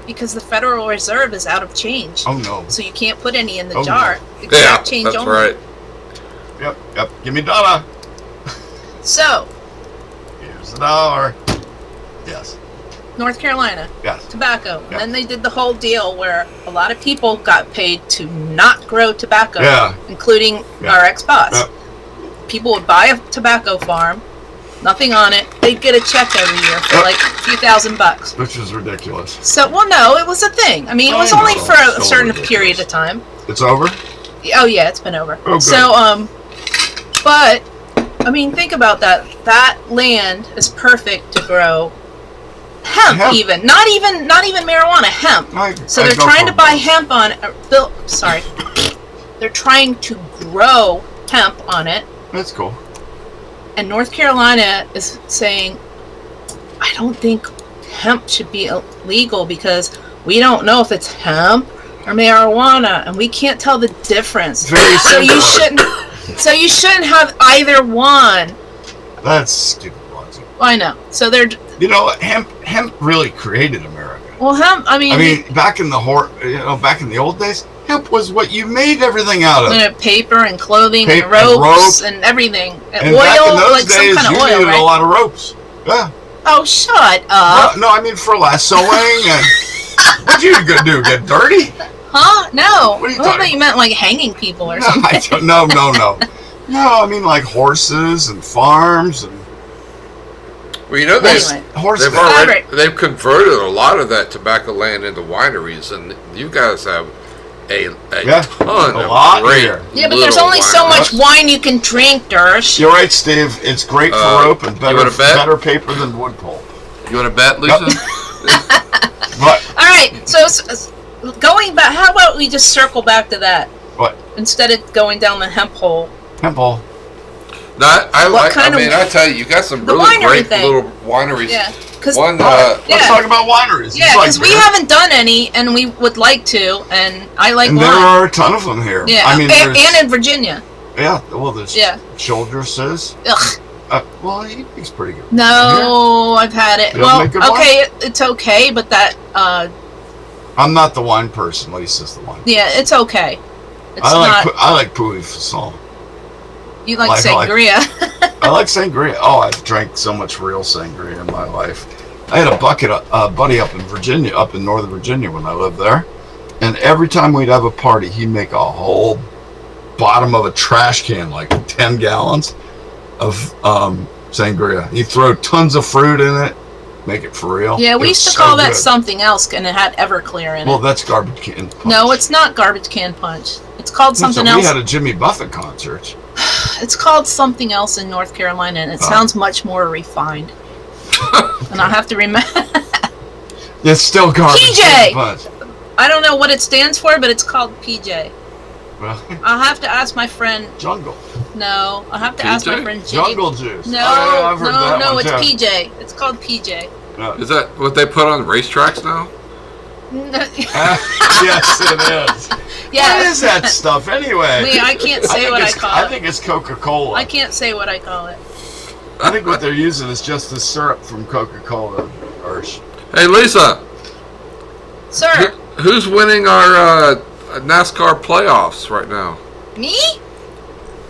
Because the Federal Reserve is out of change. Oh no. So you can't put any in the Oh, jar. no. Exact Yeah, change that's only. right. Yep. Give me $1. So, Here's $1. Yes. North Carolina, Yes. tobacco. Yeah. And then they did the whole deal where a lot of people got paid to not grow tobacco, Yeah. including Yeah. our ex-boss. Yeah. People would buy a tobacco farm, nothing on it. They'd get a check every year for Yeah. like a few $1,000. Which is ridiculous. So, well, no, it was a thing. I mean, it I was only know, for it's a so certain ridiculous. period of time. It's over. Oh yeah, it's been over. Oh, good. So but I mean, think about that. That land is perfect to grow hemp. Even not even marijuana, hemp. So they're trying to buy hemp on they're trying to grow hemp on it. That's cool. And North Carolina is saying, I don't think hemp should be illegal because we don't know if it's hemp or marijuana, and we can't tell the difference. Very so you shouldn't have either one. That's stupid logic. I know. So they're. You know, hemp really created America. Well, hemp. I mean, back in the old days, hemp was what you made everything out of. Paper and clothing and ropes and everything. And oil, back in those like days, some kind you of oil, needed right? a lot of ropes. Yeah. Oh, shut up. No, I mean for lassoing and. What'd you do? Get dirty? Huh? No. What are you I thought you meant like hanging people or something. I don't, no. No, I mean like horses and farms and. Well, you know they've converted a lot of that tobacco land into wineries, and you guys have a ton of great. Yeah, but there's only so much wine you can drink, Dersh. You're right, Steve. It's great for rope and better paper than wood pulp. You want to bet, Lisa? What? All right. So going back, how about we just circle back to that? What? Instead of going down the hemp hole. Hemp hole. No, I tell you, you got some really great little wineries. Yeah. Let's talk about wineries. Yeah, because we haven't done any, and we would like to, and I like wine. There are a ton of them here. Yeah, I mean, and in Virginia. Yeah, well, there's Childress. Ugh. Well, he's pretty good. No, I've had it. Well, okay, it's okay, but that. I'm not the wine person. Lisa's the wine. Yeah, it's okay. I like Puy Fasson. You like sangria? I like sangria. Oh, I've drank so much real sangria in my life. I had a buddy up in Virginia, up in Northern Virginia when I lived there, and every time we'd have a party, he'd make a whole bottom of a trash can, like 10 gallons of sangria. He'd throw tons of fruit in it, make it for real. Yeah, we used to call that something else, and it had Everclear in it. Well, that's garbage can punch. No, it's not garbage can punch. It's called something else. We had a Jimmy Buffett concert. It's called something else in North Carolina, and it sounds much more refined. And I'll have to remember. It's still garbage. PJ! I don't know what it stands for, but it's called PJ. Well, I'll have to ask my friend. Jungle. No, I'll have to ask my friend Jimmy. Jungle Juice. No, it's PJ. It's called PJ. Is that what they put on racetracks now? Yes, it is. Yeah. What is that stuff anyway? I can't say what I call it. I think it's Coca-Cola. I can't say what I call it. I think what they're using is just the syrup from Coca-Cola. Hey, Lisa. Sir. Who's winning our NASCAR playoffs right now? Me?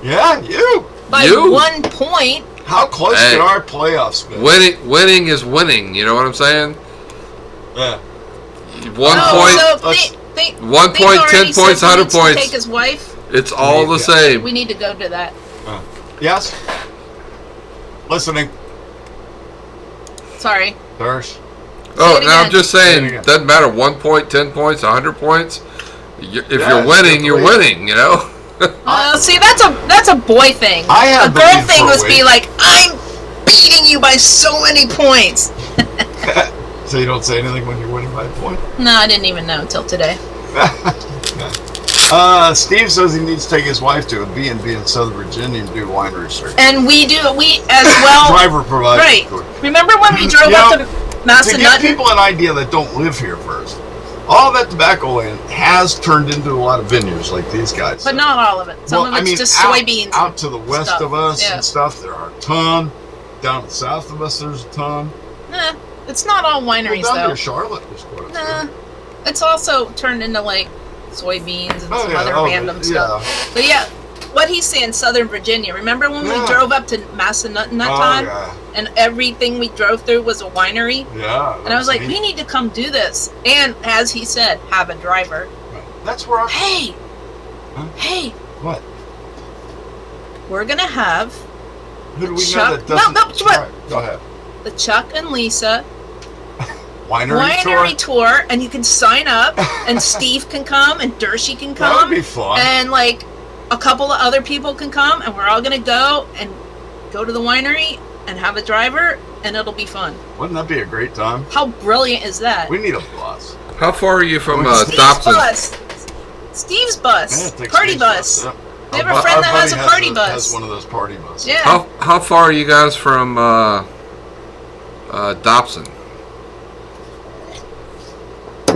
Yeah, you. By 1 point. How close can our playoffs be? Winning is winning. You know what I'm saying? Yeah. 1 point. 1 point, 10 points, 100 points. Take his wife. It's all the same. We need to go to that. Yes. Listening. Sorry. Dersh. Oh, now I'm just saying, doesn't matter 1 point, 10 points, 100 points. If you're winning, you're winning. You know. See, that's a boy thing. A girl thing was be like, I'm beating you by so many points. So you don't say anything when you're winning by a point? No, I didn't even know until today. Steve says he needs to take his wife to a B&B in Southern Virginia and do wine research. And we as well. Driver provided. Right. Remember when we drove up to Massanutten? To give people an idea that don't live here first, all that tobacco land has turned into a lot of vineyards like these guys. But not all of it. Some of it's just soybeans. Out to the west of us and stuff, there are a ton. Down south of us, there's a ton. Nah, it's not all wineries, down though. Near Charlotte, there's quite a few. It's also turned into, like, soybeans and some other random stuff. But yeah, what he's saying, Southern Virginia. Remember when we drove up to Massanutten that time? Yeah. And everything we drove through was a winery? Yeah. And I was like, we need to come do this. And, as he said, have a driver. That's where Hey! What? We're going to have... Who do we know that doesn't... Go ahead. The Chuck and Lisa... Winery tour, and you can sign up, and Steve can come, and Dershie can come. That would be fun. And, like, a couple of other people can come, and we're all going to go to the winery and have a driver and it'll be fun. Wouldn't that be a great time? How brilliant is that? We need a bus. How far are you from Steve's Dobson? bus. Steve's bus. Yeah, it takes Party Steve's bus. Yeah. We have a Our friend that buddy has a party Has bus. one of those party buses. Yeah. How far are you guys from Dobson?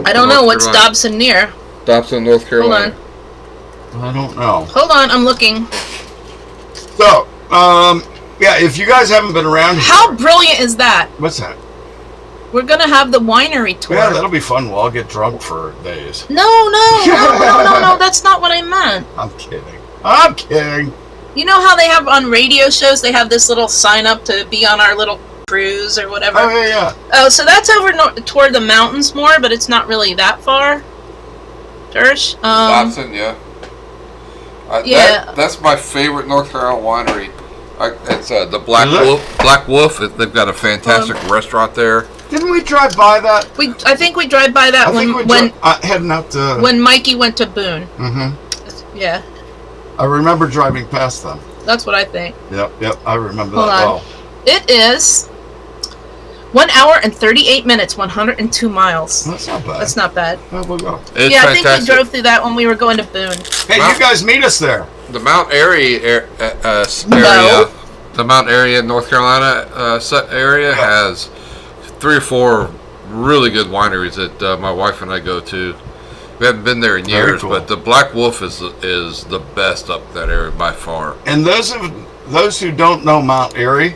I don't North know what's Carolina. Dobson near. Dobson, North Hold Carolina. on. I don't know. Hold on, I'm looking. So, yeah, if you guys haven't been around here, How brilliant is that? what's that? We're gonna have the winery tour. Yeah, that'll be fun. We'll all get drunk for days. No, that's not what I meant. I'm kidding. I'm kidding. You know how they have on radio shows, they have this little sign up to be on our little cruise or whatever? Oh, yeah. Oh, so that's over toward the mountains more, but it's not really that far. Dersh? Dobson, yeah. Yeah. That's my favorite North Carolina winery. It's the Black Is it? Wolf. Black Wolf. They've got a fantastic restaurant there. Didn't we drive by that? I think we drive by that when heading out to... when Mikey went to Boone. Mm-hmm. Yeah, I remember driving past them. that's what I think. Yep, I remember Hold that on. well. It is 1 hour and 38 minutes, 102 miles. That's not bad. That's not bad. Oh, we'll go. It's Yeah, I think we fantastic. drove through that when we were going to Boone. Hey, Wow. you guys meet us there. The Mount Airy area, No. the Mount Airy, North Carolina area has 3 or 4 really good wineries that my wife and I go to. We haven't been there in Very years, cool. but the Black Wolf is the best up that area by far. And those who don't know Mount Airy,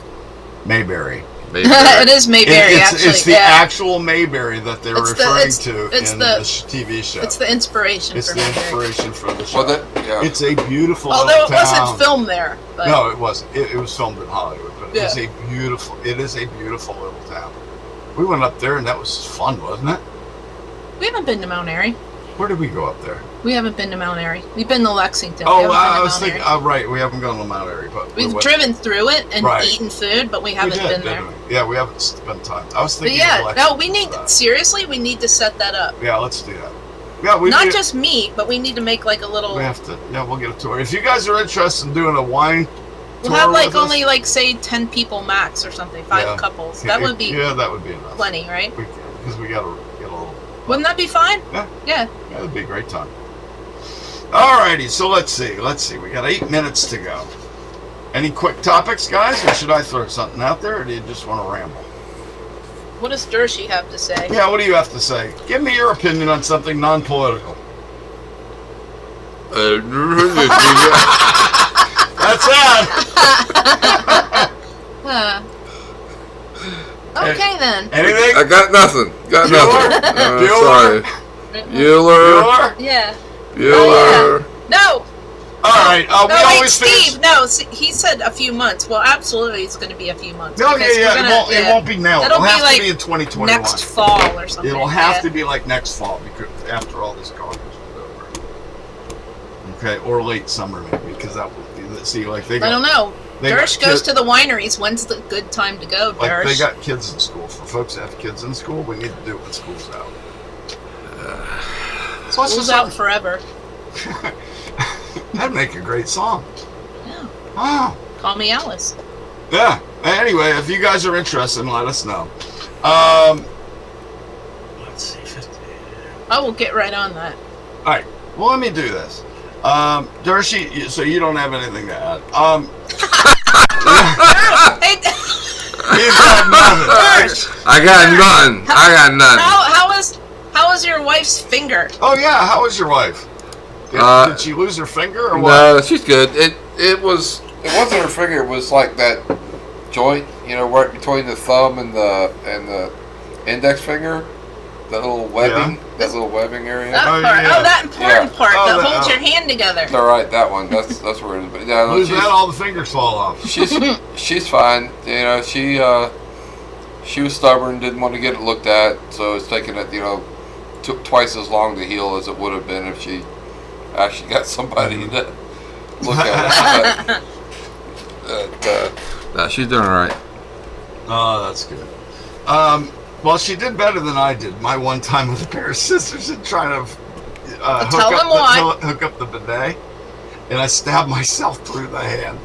Mayberry. Maybe It is Mayberry, actually. It's the actual Mayberry that they're It's the- referring it's- to it's in the- the TV show. It's the inspiration It's for the Mayberry. inspiration for the show. Well, yeah. It's a beautiful Although it little wasn't town. filmed there. But No, it wasn't. It was filmed in Hollywood, but Yeah. it is a beautiful little town. We went up there and that was fun, wasn't it? we haven't been to Mount Airy. Where did we go up there? We haven't been to Mount Airy. We've been to Lexington. We Oh, haven't been I to was Mount thinking. Airy. Oh, right, we haven't gone to Mount Airy, but We've we went, driven through it and Right. eaten food, but we haven't we did, been there. didn't we? Yeah, we haven't spent time. I was But thinking. yeah, of no, Lexington we need stuff. seriously. We need to set that up. Yeah, let's do that. Yeah, Not need- just me, but we need to make like a little. We have to. Yeah, we'll get a tour. If you guys are interested in doing a wine We'll tour have like with us, only like say 10 people max or something, 5 Yeah. couples. That would be Yeah, that would be enough. plenty, right? Because we got to get a little. Wouldn't that be fine? Yeah. Yeah. That would be a great time. Alrighty, so let's see. We got 8 minutes to go. Any quick topics, guys, or should I throw something out there, or do you just want to ramble? What does Dershey have to say? Yeah, what do you have to say? Give me your opinion on something non-political. That's it. Okay then. Anything? I got nothing. Got nothing. Bueller? Sorry. Bueller. Yeah. Bueller. No. All right. No, We wait, always Steve. finish. No, see, he said a few months. Well, absolutely, it's going to be a few months. No, because we're yeah. gonna- It won't be now. It'll It'll be have like to be in 2021. next fall or something. It'll have yeah. to be like next fall because after all this garbage is over. Okay, or late summer maybe because that would be. See, like they got. I don't know. they got Dersh goes kid- to the wineries. When's the good time to go, Like Dersh? they got kids in school. For folks that have kids in school, we need to do it when school's out. So let's School's just out forever. That'd make a great song. Yeah. Oh, Call me Alice. yeah. Anyway, if you guys are interested, let us know. Let's see. 50. I will get right on that. All right. Well, let me do this. Dershey, so you don't have anything to add. Hey, He's got nothing. Dersh, I got none. I got none. how was your wife's finger? Oh yeah, how was your wife? Did she lose her finger or what? No, she's good. It wasn't her finger. It was like that joint, right between the thumb and the index finger. That little webbing, that little webbing area. That Oh, part. yeah. Oh, that important Yeah. part Oh, that that- holds oh. your hand together. All right, that one. That's where it is. But yeah, no, Lose that, all the fingers fall off. she's fine. She was stubborn, didn't want to get it looked at, so it's taking it, took twice as long to heal as it would have been if she actually got somebody to look at it. But, no, she's doing all right. Oh, that's good. Well, she did better than I did. My one time with a pair of scissors and trying to Tell them why. hook up the bidet, and I stabbed myself through the hand.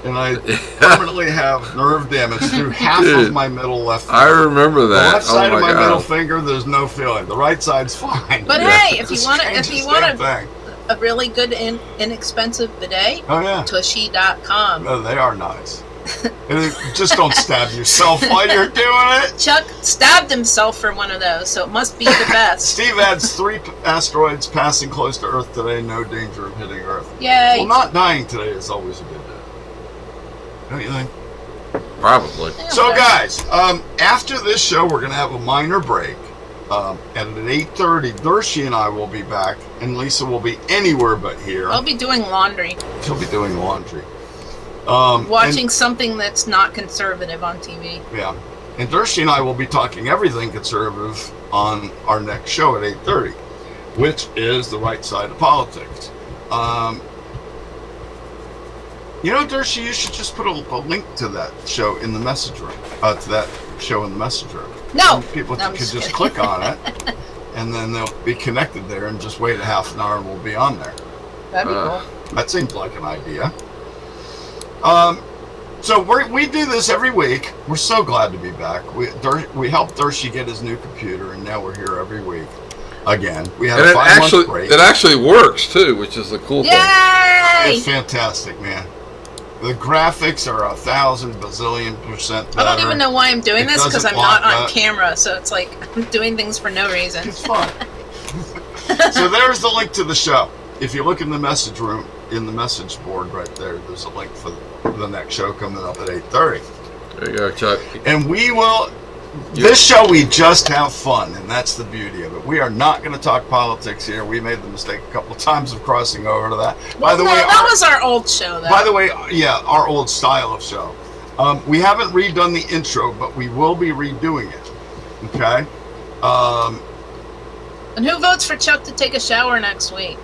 and I permanently have nerve damage through half Dude, of my middle left finger. I remember The that. left side Oh of my my middle god. finger, there's no feeling. The right side's fine. But Yeah. hey, if The you want strangest damn thing. a really good inexpensive bidet, Oh yeah. Tushy.com. No, they are nice. And just don't stab yourself while you're doing it. Chuck stabbed himself for one of those, so it must be the best. Steve adds 3 asteroids passing close to Earth today. No danger of hitting Earth. Yay! Well, not dying today is always a good day. Don't you think? Probably. Yeah, So, whatever. guys, after this show, we're going to have a minor break. And at 8:30, Dershi and I will be back, and Lisa will be anywhere but here. I'll be doing laundry, She'll be doing laundry. watching something that's not conservative on TV. Yeah. And Dershi and I will be talking everything conservative on our next show at 8:30, which is The Right Side of Politics. Dershi, you should just put a link to that show in the message room. To that show in the message room. No! And people No, I'm could just just kidding. click on it, and then they'll be connected there, and just wait a half an hour, and we'll be on there. That'd be cool. That seems like an idea. So we do this every week. We're so glad to be back. We helped Dershi get his new computer, and now we're here every week. Again, we had And a it 5-month break. actually works too, which is the cool thing. Yay! It's fantastic, man. The graphics are 1,000 bazillion % better. I don't even know why I'm doing It this because doesn't I'm not block on that. camera, so it's like I'm doing things for no reason. It's fun. So there's the link to the show. If you look in the message room, in the message board right there, there's a link for the next show coming up at 8:30. There you go, Chuck. And we will. This show, we just have fun, and that's the beauty of it. We are not going to talk politics here. We made the mistake a couple of times of crossing over to that. Well, no, that was our old show, though. By the way, yeah, our old style of show. We haven't redone the intro, but we will be redoing it. Okay. And who votes for Chuck to take a shower next week?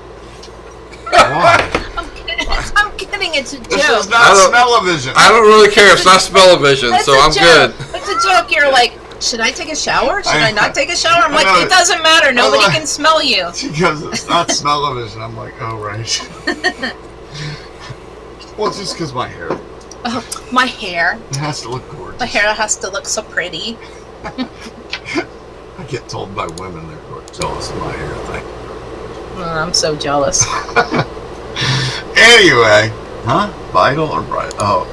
Why? I'm kidding. I'm kidding. It's a joke. This is I not don't- smell-o-vision. I don't really care. It's not smell-o-vision, It's so a I'm joke. good. It's a joke. You're like, should I take a shower? Should I not take a shower? I'm I like, know. it doesn't matter. Nobody like- can smell you. Because it's not smell-o-vision. I'm like, oh, right. Well, it's just because my hair. Oh, my hair. It has to look gorgeous. My hair has to look so pretty. I get told by women they're jealous of my hair thing. Oh, I'm so jealous. Anyway, huh? Vital or bright? Oh,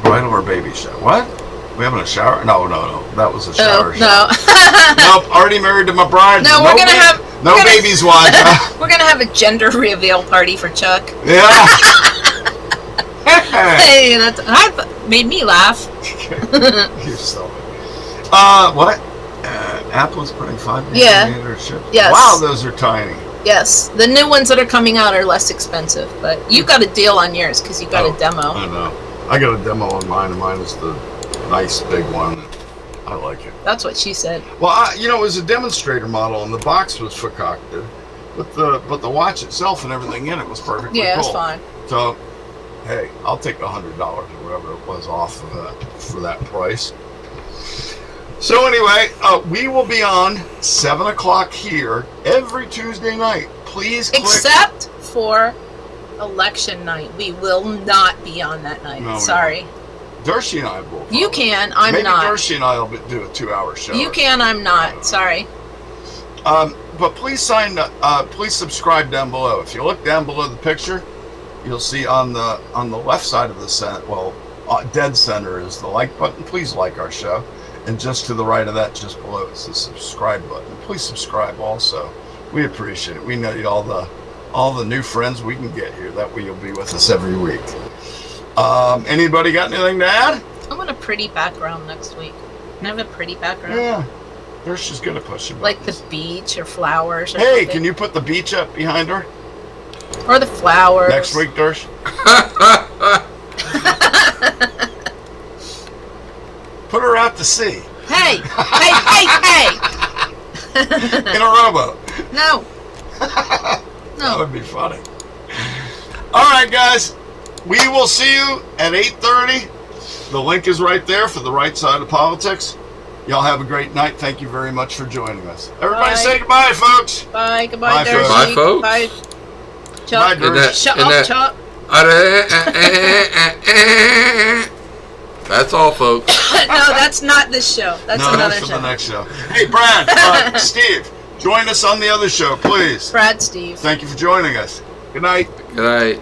bridal or baby shower? What? We having a shower? No. That was a shower. Oh, shower. no. Nope. Already married to my bride. No, we're gonna have- no we're gonna- babies watch. Huh? We're gonna have a gender reveal party for Chuck. Yeah. Hey, that made me laugh. You're so. What? Apple is putting 5 Yeah. nanometer chips. Yes. Wow, those are tiny. Yes, the new ones that are coming out are less expensive, but you got a deal on yours because you got Oh. a demo. I know. I got a demo on mine, and mine is the nice big one. I like it. That's what she said. Well, it was a demonstrator model, and the box was concocted, but the watch itself and everything in it was perfectly Yeah, cool. it's fine. So, hey, I'll take $100 or whatever it was off of that for that price. So anyway, we will be on 7 o'clock here every Tuesday night. Please click. Except for election night. We will not be on that night. No, we Sorry. Dershi and I will. You can, I'm Maybe not. Dershi and I will do a 2-hour show. You can, I'm not. Sorry. But please please subscribe down below. If you look down below the picture, you'll see on the left side of the center, dead center is the like button. Please like our show, and just to the right of that, just below, is the subscribe button. Please subscribe also. We appreciate it. We know all the new friends we can get here. That way you'll be with us every week. Anybody got anything to add? I want a pretty background next week. Can I have a pretty background? Yeah, Dersh's gonna push you. Like the beach or flowers or Hey, something. can you put the beach up behind her Or the flowers. next week, Dersh? Put her out to sea Hey! Hey! in a rowboat. No! That No. would be funny. All right, guys. We will see you at 8:30. The link is right there for The Right Side of Politics. Y'all have a great night. Thank you very much for joining us. Everybody Bye. say goodbye, folks. Bye. Goodbye, Bye, Dershi. folks. Bye. Bye, Chuck. Dersh. Shut And up, that- Chuck. That's all, folks. No, that's not this show. That's No, another that's for show. the next show. Hey, Brad, Steve, join us on the other show, please. Brad, Steve. Thank you for joining us. Good night. Good night.